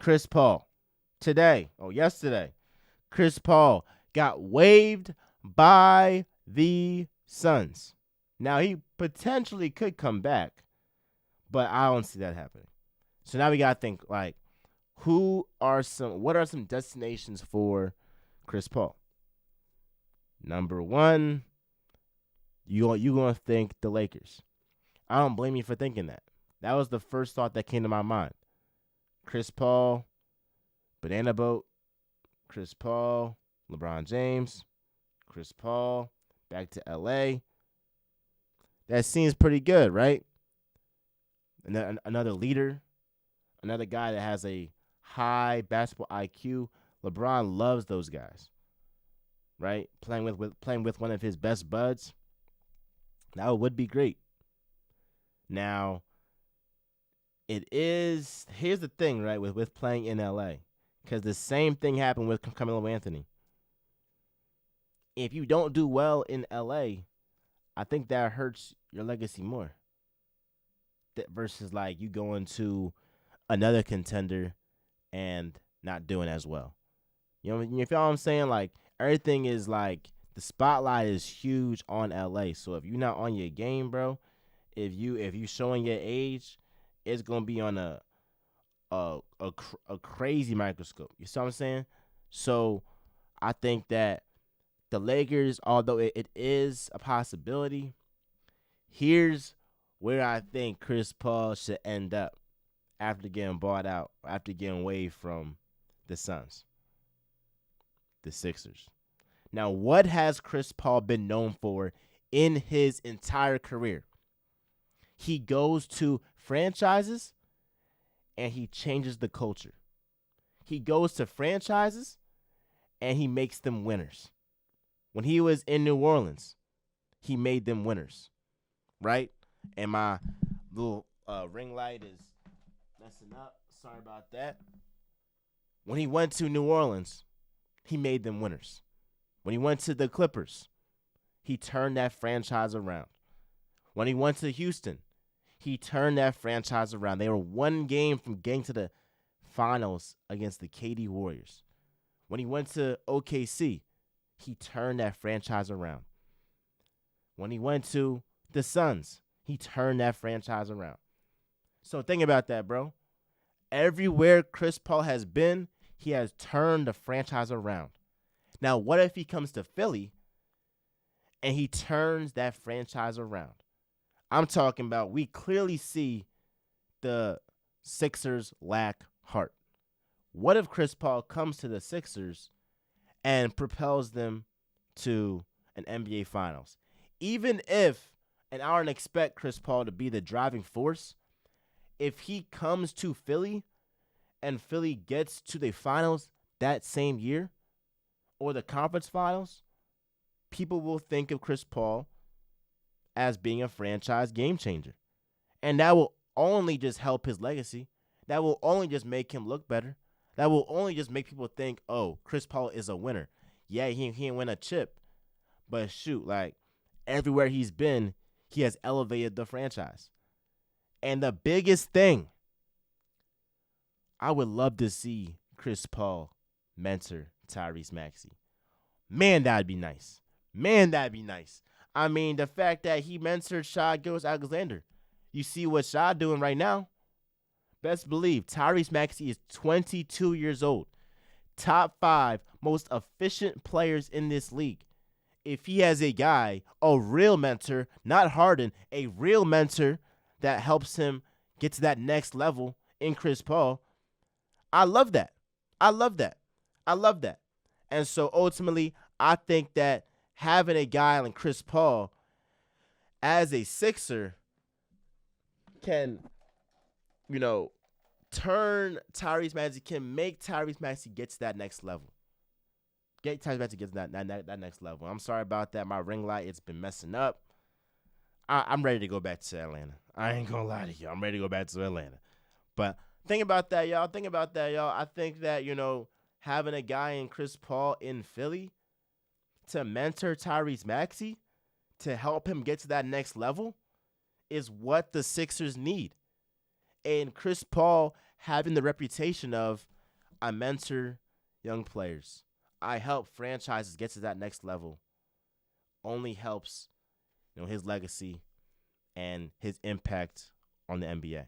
Chris Paul yesterday, Chris Paul got waived by the Suns. Now, he potentially could come back, but I don't see that happening. So now we got to think, like, what are some destinations for Chris Paul? Number one, you going to think the Lakers. I don't blame you for thinking that. That was the first thought that came to my mind. Chris Paul, Banana Boat, Chris Paul, LeBron James, Chris Paul, back to LA. That seems pretty good, right? Another leader, another guy that has a high basketball IQ. LeBron loves those guys, right? Playing with one of his best buds. That would be great. Now, here's the thing, right, with playing in LA, because the same thing happened with Carmelo Anthony. If you don't do well in LA, I think that hurts your legacy more. Versus like you going to another contender and not doing as well. You feel what I'm saying? Like, everything is like, the spotlight is huge on LA. So if you're not on your game, bro, if you showing your age, it's gonna be on a crazy microscope. You see what I'm saying? So I think that the Lakers, although it is a possibility, here's where I think Chris Paul should end up after getting bought out, after getting waived from the Suns, the Sixers. Now, what has Chris Paul been known for in his entire career? He goes to franchises and he changes the culture. He goes to franchises and he makes them winners. When he was in New Orleans, he made them winners, right? And my little ring light is messing up. Sorry about that. When he went to New Orleans, he made them winners. When he went to the Clippers, he turned that franchise around. When he went to Houston, he turned that franchise around. They were one game from getting to the finals against the KD Warriors. When he went to OKC, he turned that franchise around. When he went to the Suns, he turned that franchise around. So think about that, bro. Everywhere Chris Paul has been, he has turned the franchise around. Now, what if he comes to Philly and he turns that franchise around? I'm talking about, we clearly see the Sixers lack heart. What if Chris Paul comes to the Sixers and propels them to an NBA Finals? Even if, and I don't expect Chris Paul to be the driving force, if he comes to Philly and Philly gets to the finals that same year or the conference finals, people will think of Chris Paul as being a franchise game changer. And that will only just help his legacy. That will only just make him look better. That will only just make people think, oh, Chris Paul is a winner. Yeah, he didn't win a chip. But shoot, like, everywhere he's been, he has elevated the franchise. And the biggest thing, I would love to see Chris Paul mentor Tyrese Maxey. Man, that'd be nice. I mean, the fact that he mentored Shai Gilgeous-Alexander. You see what Shai doing right now? Best believe Tyrese Maxey is 22 years old. Top 5 most efficient players in this league. If he has a guy, a real mentor, not Harden, a real mentor that helps him get to that next level in Chris Paul, I love that. And so ultimately, I think that having a guy like Chris Paul as a Sixer can, turn Tyrese Maxey, can make Tyrese Maxey get to that next level. Get Tyrese Maxey get to that next level. I'm sorry about that. My ring light, it's been messing up. I'm ready to go back to Atlanta. I ain't gonna lie to you. I'm ready to go back to Atlanta. But think about that, y'all. I think that, having a guy in Chris Paul in Philly to mentor Tyrese Maxey, to help him get to that next level, is what the Sixers need. And Chris Paul having the reputation of I mentor young players. I help franchises get to that next level. Only helps, his legacy and his impact on the NBA.